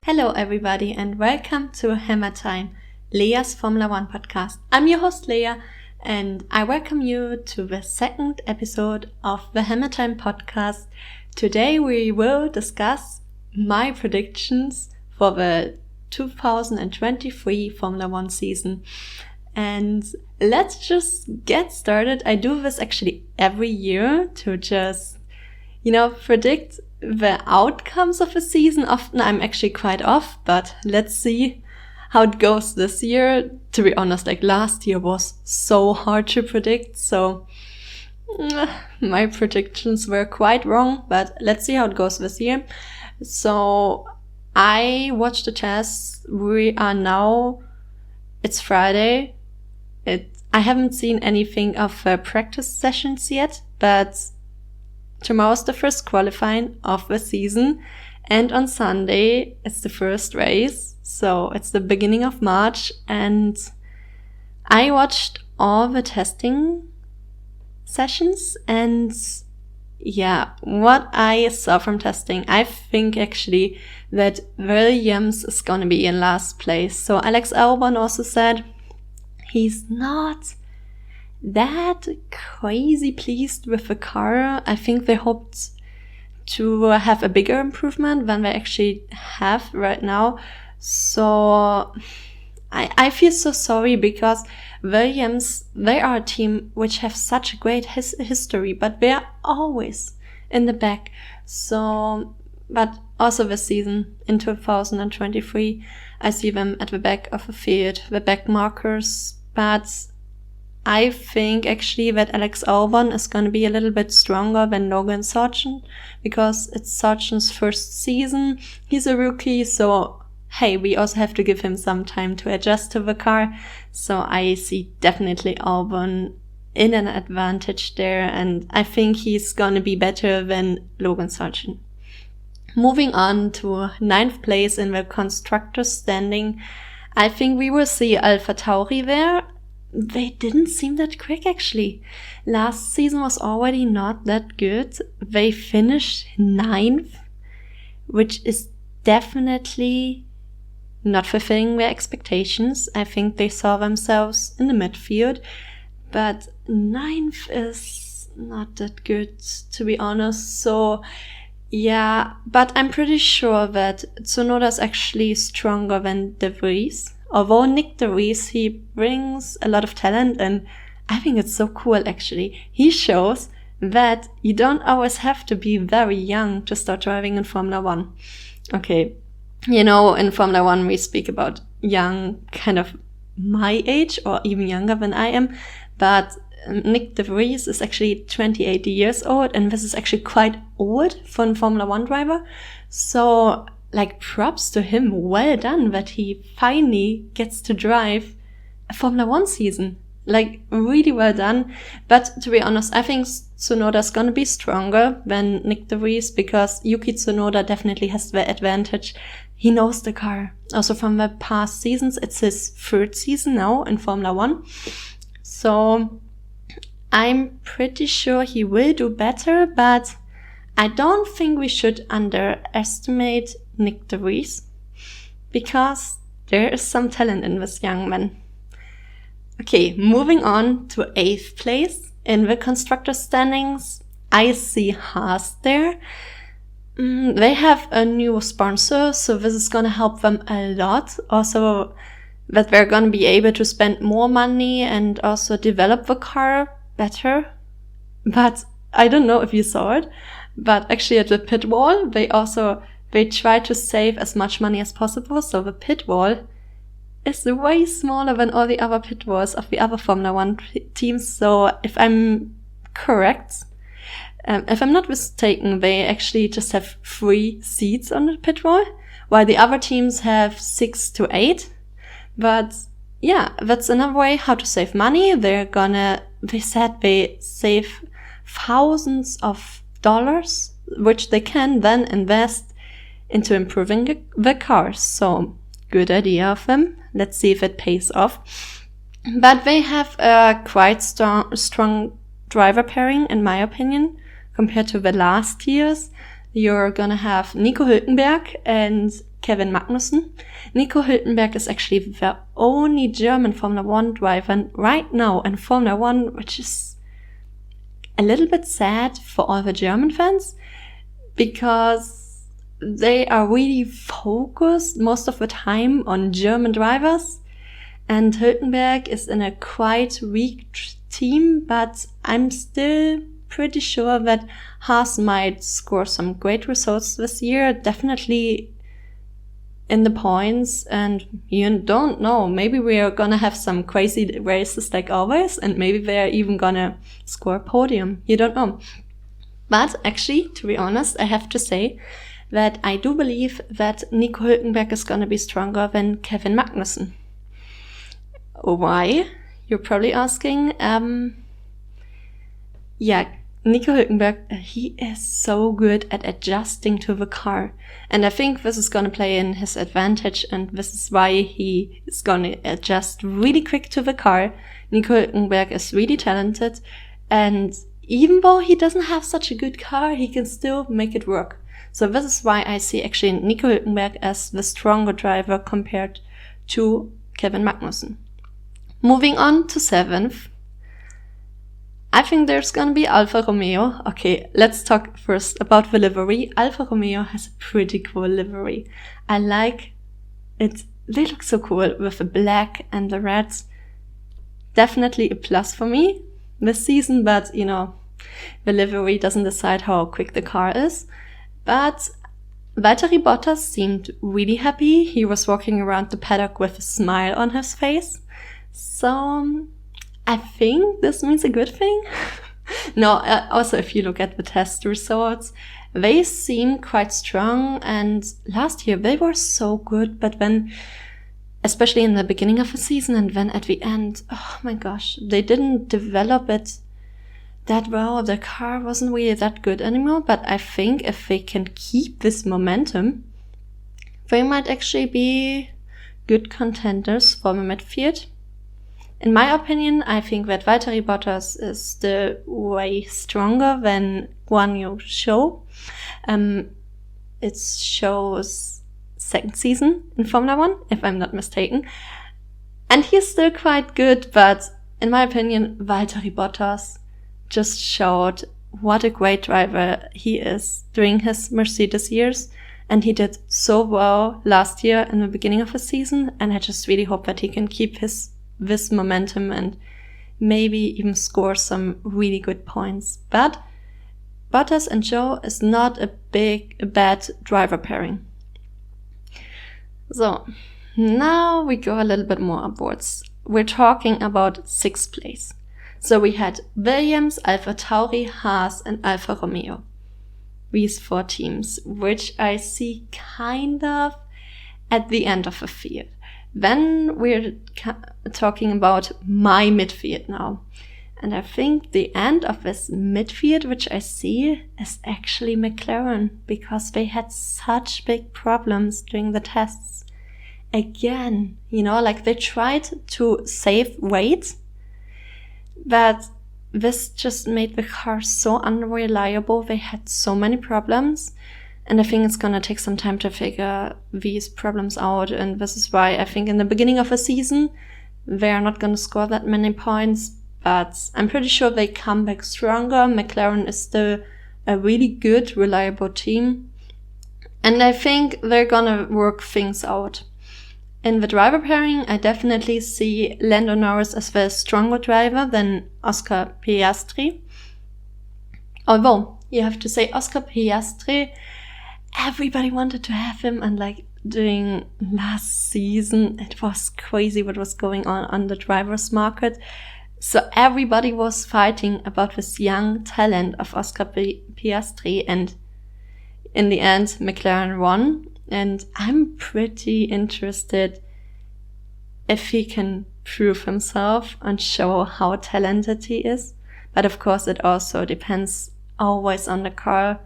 Hello everybody and welcome to Hammertime, Lea's Formula One podcast. I'm your host Lea and I welcome you to the second episode of the Hammertime podcast. Today we will discuss my predictions for the 2023 Formula One season. And let's just get started. I do this actually every year to just, predict the outcomes of a season. Often I'm actually quite off, but let's see how it goes this year. To be honest, last year was so hard to predict, so my predictions were quite wrong, but let's see how it goes this year. So I watched the tests. It's Friday. I haven't seen anything of practice sessions yet, but tomorrow's the first qualifying of the season, and on Sunday it's the first race, so it's the beginning of March, and I watched all the testing sessions, and what I saw from testing, I think actually that Williams is gonna be in last place. So Alex Albon also said he's not that crazy pleased with the car. I think they hoped to have a bigger improvement than they actually have right now. So I feel so sorry because Williams, they are a team which have such a great history, but they're always in the back. So, but also this season in 2023, I see them at the back of the field, the back markers, but I think actually that Alex Albon is going to be a little bit stronger than Logan Sargent because it's Sargent's first season. He's a rookie, so hey, we also have to give him some time to adjust to the car. So I see definitely Albon in an advantage there, and I think he's going to be better than Logan Sargent. Moving on to 9th place in the constructors standing, I think we will see AlphaTauri there. They didn't seem that quick actually. Last season was already not that good. They finished 9th, which is definitely not fulfilling their expectations. I think they saw themselves in the midfield, but 9th is not that good, to be honest. So yeah, but I'm pretty sure that Tsunoda is actually stronger than De Vries. Although Nick De Vries, he brings a lot of talent, and I think it's so cool actually. He shows that you don't always have to be very young to start driving in Formula One. Okay, in Formula One we speak about young, kind of my age or even younger than I am, but Nick De Vries is actually 28 years old, and this is actually quite old for a Formula One driver. So props to him. Well done that he finally gets to drive a Formula One season. Really well done. But to be honest, I think Tsunoda's gonna be stronger than Nick De Vries because Yuki Tsunoda definitely has the advantage. He knows the car. Also from the past seasons, it's his 3rd season now in Formula One. So I'm pretty sure he will do better, but I don't think we should underestimate Nick De Vries because there is some talent in this young man. Okay, moving on to 8th place in the constructor standings. I see Haas there. They have a new sponsor, so this is gonna help them a lot. Also, that they're gonna be able to spend more money and also develop the car better. But I don't know if you saw it, but actually at the pit wall, they try to save as much money as possible. So the pit wall is way smaller than all the other pit walls of the other Formula One teams. So if I'm correct, if I'm not mistaken, they actually just have 3 seats on the pit wall, while the other teams have 6 to 8. But yeah, that's another way how to save money. They said they save thousands of dollars, which they can then invest into improving the cars. So good idea of them. Let's see if it pays off. But they have a quite strong driver pairing, in my opinion, compared to the last years. You're gonna have Nico Hülkenberg and Kevin Magnussen. Nico Hülkenberg is actually the only German Formula One driver right now in Formula One, which is a little bit sad for all the German fans, because they are really focused most of the time on German drivers, and Hülkenberg is in a quite weak team, but I'm still pretty sure that Haas might score some great results this year, definitely in the points, and you don't know, maybe we are gonna have some crazy races like always, and maybe they're even gonna score a podium, you don't know. But actually, to be honest, I have to say that I do believe that Nico Hülkenberg is gonna be stronger than Kevin Magnussen. Why? You're probably asking. Nico Hülkenberg, he is so good at adjusting to the car. And I think this is going to play in his advantage, and this is why he is going to adjust really quick to the car. Nico Hülkenberg is really talented, and even though he doesn't have such a good car, he can still make it work. So this is why I see actually Nico Hülkenberg as the stronger driver compared to Kevin Magnussen. Moving on to 7th. I think there's gonna be Alfa Romeo. Okay, let's talk first about the livery. Alfa Romeo has a pretty cool livery. I like it. They look so cool with the black and the reds. Definitely a plus for me this season, but you know, the livery doesn't decide how quick the car is. But Valtteri Bottas seemed really happy. He was walking around the paddock with a smile on his face. So I think this means a good thing. No, also if you look at the test results, they seem quite strong, and last year they were so good, but then, especially in the beginning of the season and then at the end, oh my gosh, they didn't develop it that well. The car wasn't really that good anymore, but I think if they can keep this momentum, they might actually be good contenders for the midfield. In my opinion, I think that Valtteri Bottas is still way stronger than Guan Yu Zhou. It shows second season in Formula One, if I'm not mistaken. And he's still quite good, but in my opinion, Valtteri Bottas just showed what a great driver he is during his Mercedes years. And he did so well last year in the beginning of the season, and I just really hope that he can keep this momentum and maybe even score some really good points. But Bottas and Zhou is not a bad driver pairing. So now we go a little bit more upwards. We're talking about 6th place. So we had Williams, AlphaTauri, Haas, and Alfa Romeo. These 4 teams, which I see kind of at the end of the field. Then we're talking about my midfield now. And I think the end of this midfield, which I see, is actually McLaren, because they had such big problems during the tests. Again, you know, like they tried to save weight, but this just made the car so unreliable. They had so many problems. And I think it's gonna take some time to figure these problems out. And this is why I think in the beginning of a season, they're not gonna score that many points. But I'm pretty sure they come back stronger. McLaren is still a really good, reliable team. And I think they're gonna work things out. In the driver pairing, I definitely see Lando Norris as the stronger driver than Oscar Piastri. Although, you have to say Oscar Piastri, everybody wanted to have him, and like during last season, it was crazy what was going on the drivers market. So everybody was fighting about this young talent of Oscar Piastri, and in the end, McLaren won. And I'm pretty interested if he can prove himself and show how talented he is. But of course, it also depends always on the car.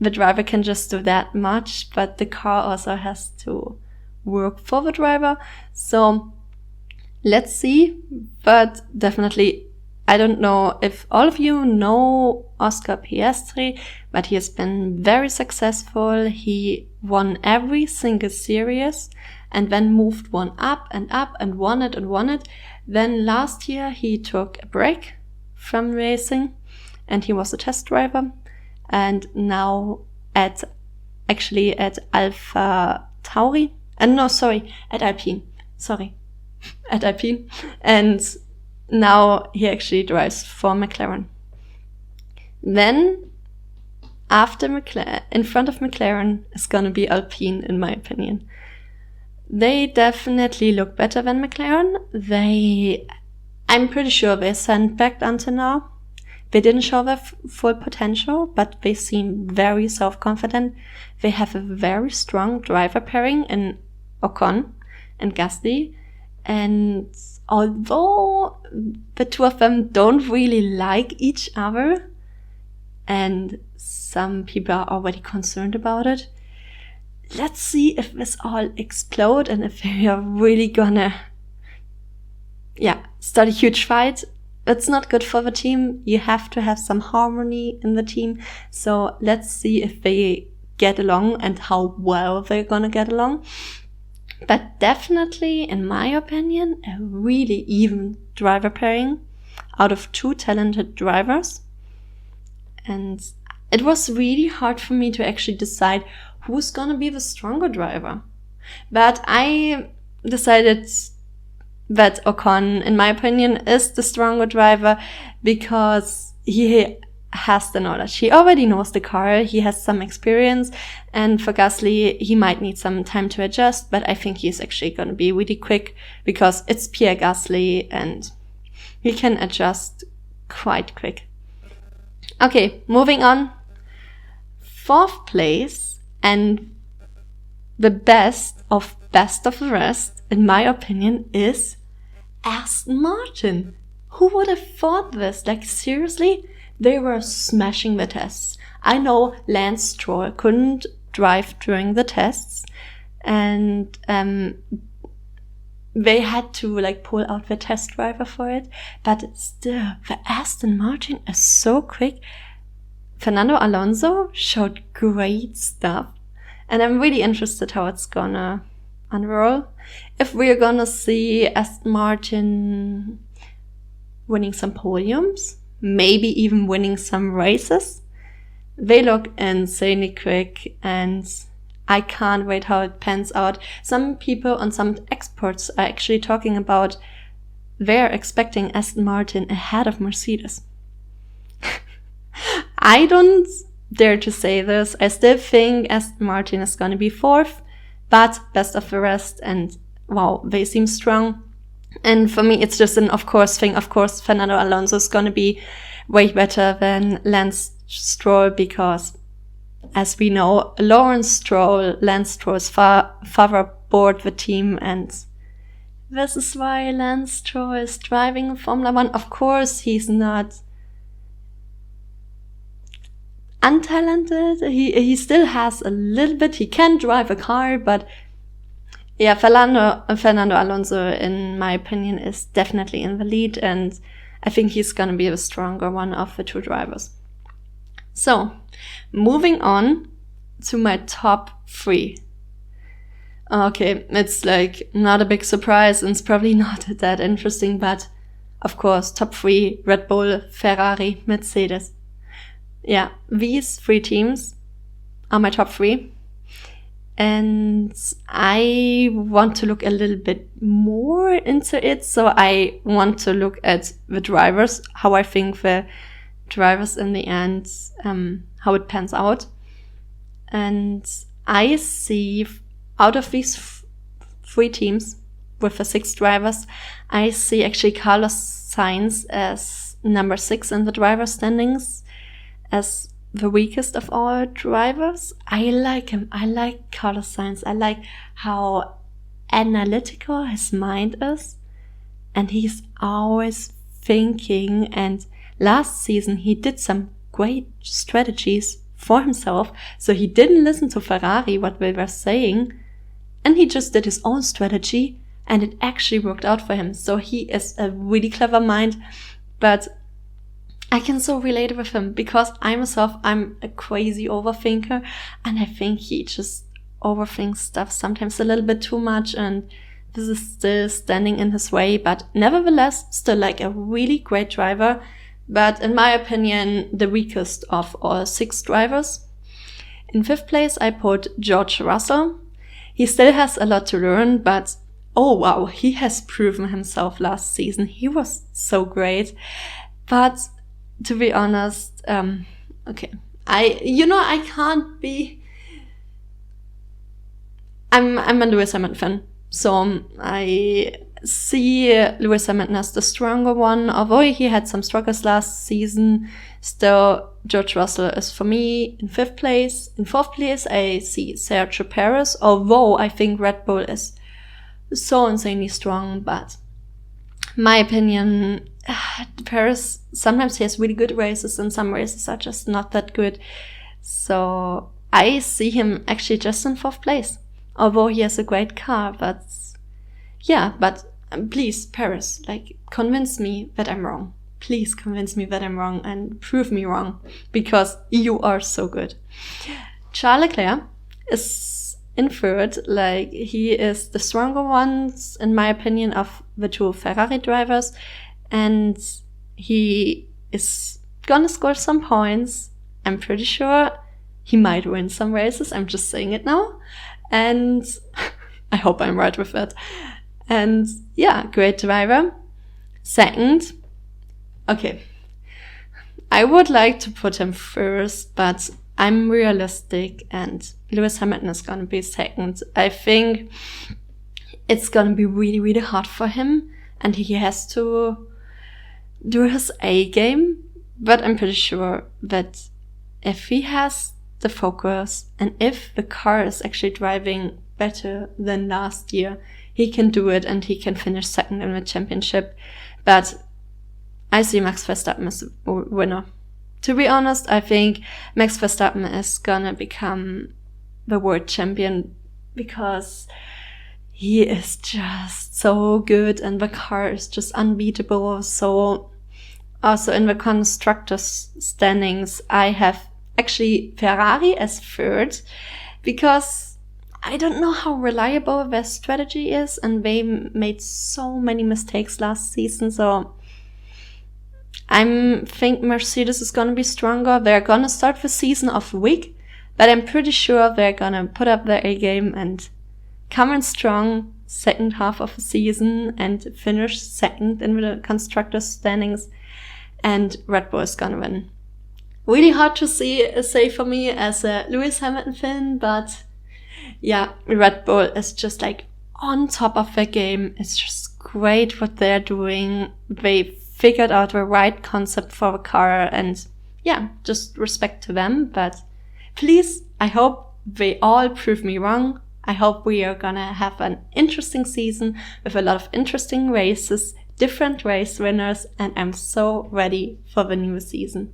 The driver can just do that much, but the car also has to work for the driver. So let's see, but definitely I don't know if all of you know Oscar Piastri, but he has been very successful. He won every single series and then moved one up and won it and won it. Then last year he took a break from racing and he was a test driver. And now at Alpha Tauri, at Alpine. At Alpine. And now he actually drives for McLaren. Then, in front of McLaren is gonna be Alpine, in my opinion. They definitely look better than McLaren. I'm pretty sure they sandbagged until now. They didn't show their full potential, but they seem very self-confident. They have a very strong driver pairing in Ocon and Gasly. And although the two of them don't really like each other, and some people are already concerned about it, let's see if this all explode and if they are really gonna, start a huge fight. It's not good for the team. You have to have some harmony in the team. So let's see if they get along and how well they're gonna get along. But definitely, in my opinion, a really even driver pairing out of two talented drivers. And it was really hard for me to actually decide who's gonna be the stronger driver. But I decided that Ocon, in my opinion, is the stronger driver because he has the knowledge. He already knows the car, he has some experience, and for Gasly, he might need some time to adjust, but I think he's actually going to be really quick because it's Pierre Gasly and he can adjust quite quick. Okay, moving on. 4th place and the best of the rest, in my opinion, is Aston Martin. Who would have thought this? Like, seriously? They were smashing the tests. I know Lance Stroll couldn't drive during the tests, and they had to pull out the test driver for it. But still, the Aston Martin is so quick. Fernando Alonso showed great stuff, and I'm really interested how it's gonna unroll. If we're gonna see Aston Martin winning some podiums, maybe even winning some races. They look insanely quick and I can't wait how it pans out. Some people and some experts are actually talking about they're expecting Aston Martin ahead of Mercedes. I don't dare to say this. I still think Aston Martin is going to be 4th, but best of the rest, and wow, they seem strong. And for me, it's just an of course thing. Of course, Fernando Alonso is going to be way better than Lance Stroll because, as we know, Lance Stroll's father aboard the team, and this is why Lance Stroll is driving Formula 1. Of course, he's not untalented. He still has a little bit. He can drive a car, but yeah, Fernando Alonso, in my opinion, is definitely in the lead, and I think he's gonna be the stronger one of the two drivers. So, moving on to my top 3. Okay, it's not a big surprise, and it's probably not that interesting, but of course, top 3, Red Bull, Ferrari, Mercedes. Yeah, these 3 teams are my top 3. And I want to look a little bit more into it. So I want to look at the drivers, how I think the drivers in the end, how it pans out. And I see out of these 3 teams with the 6 drivers, I see actually Carlos Sainz as number 6 in the driver standings, as the weakest of all drivers. I like him. I like Carlos Sainz. I like how analytical his mind is. And he's always thinking. And last season, he did some great strategies for himself. So he didn't listen to Ferrari, what they were saying. And he just did his own strategy. And it actually worked out for him. So he is a really clever mind. but I can so relate with him because I'm a crazy overthinker, and I think he just overthinks stuff sometimes a little bit too much, and this is still standing in his way, but nevertheless still like a really great driver, but in my opinion the weakest of all 6 drivers. In 5th place I put George Russell. He still has a lot to learn, but oh wow, he has proven himself last season. He was so great. But to be honest, okay, I can't be. I'm a Lewis Hamilton fan, so I see Lewis Hamilton as the stronger one. Although he had some struggles last season, still George Russell is for me in 5th place. In 4th place, I see Sergio Perez, although I think Red Bull is so insanely strong, but my opinion, Perez, sometimes he has really good races and some races are just not that good. So I see him actually just in 4th place, although he has a great car, but yeah, but please, Perez, like, convince me that I'm wrong. Please convince me that I'm wrong and prove me wrong, because you are so good. Charles Leclerc is in 3rd, like, he is the stronger one, in my opinion, of the 2 Ferrari drivers, and he is gonna score some points. I'm pretty sure he might win some races, I'm just saying it now, and I hope I'm right with that. And yeah, great driver. 2nd, okay, I would like to put him 1st, but I'm realistic and Lewis Hamilton is gonna be 2nd. I think it's gonna be really, really hard for him and he has to do his A game, but I'm pretty sure that if he has the focus and if the car is actually driving better than last year, he can do it and he can finish 2nd in the championship. But I see Max Verstappen as a winner. To be honest, I think Max Verstappen is gonna become the world champion because he is just so good and the car is just unbeatable. So also in the constructors standings, I have actually Ferrari as 3rd because I don't know how reliable their strategy is and they made so many mistakes last season. So I think Mercedes is going to be stronger. They're going to start the season off weak, but I'm pretty sure they're going to put up their A game and come in strong 2nd half of the season and finish 2nd in the constructors standings, and Red Bull is going to win. Really hard to say for me as a Lewis Hamilton fan, but yeah, Red Bull is just like on top of their game. It's just great what they're doing. They figured out the right concept for the car and yeah, just respect to them. But please, I hope they all prove me wrong. I hope we are gonna have an interesting season with a lot of interesting races, different race winners, and I'm so ready for the new season.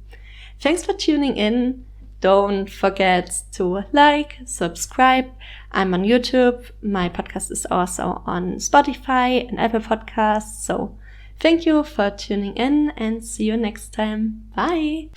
Thanks for tuning in. Don't forget to like, subscribe. I'm on YouTube. My podcast is also on Spotify and Apple Podcasts. So thank you for tuning in and see you next time. Bye.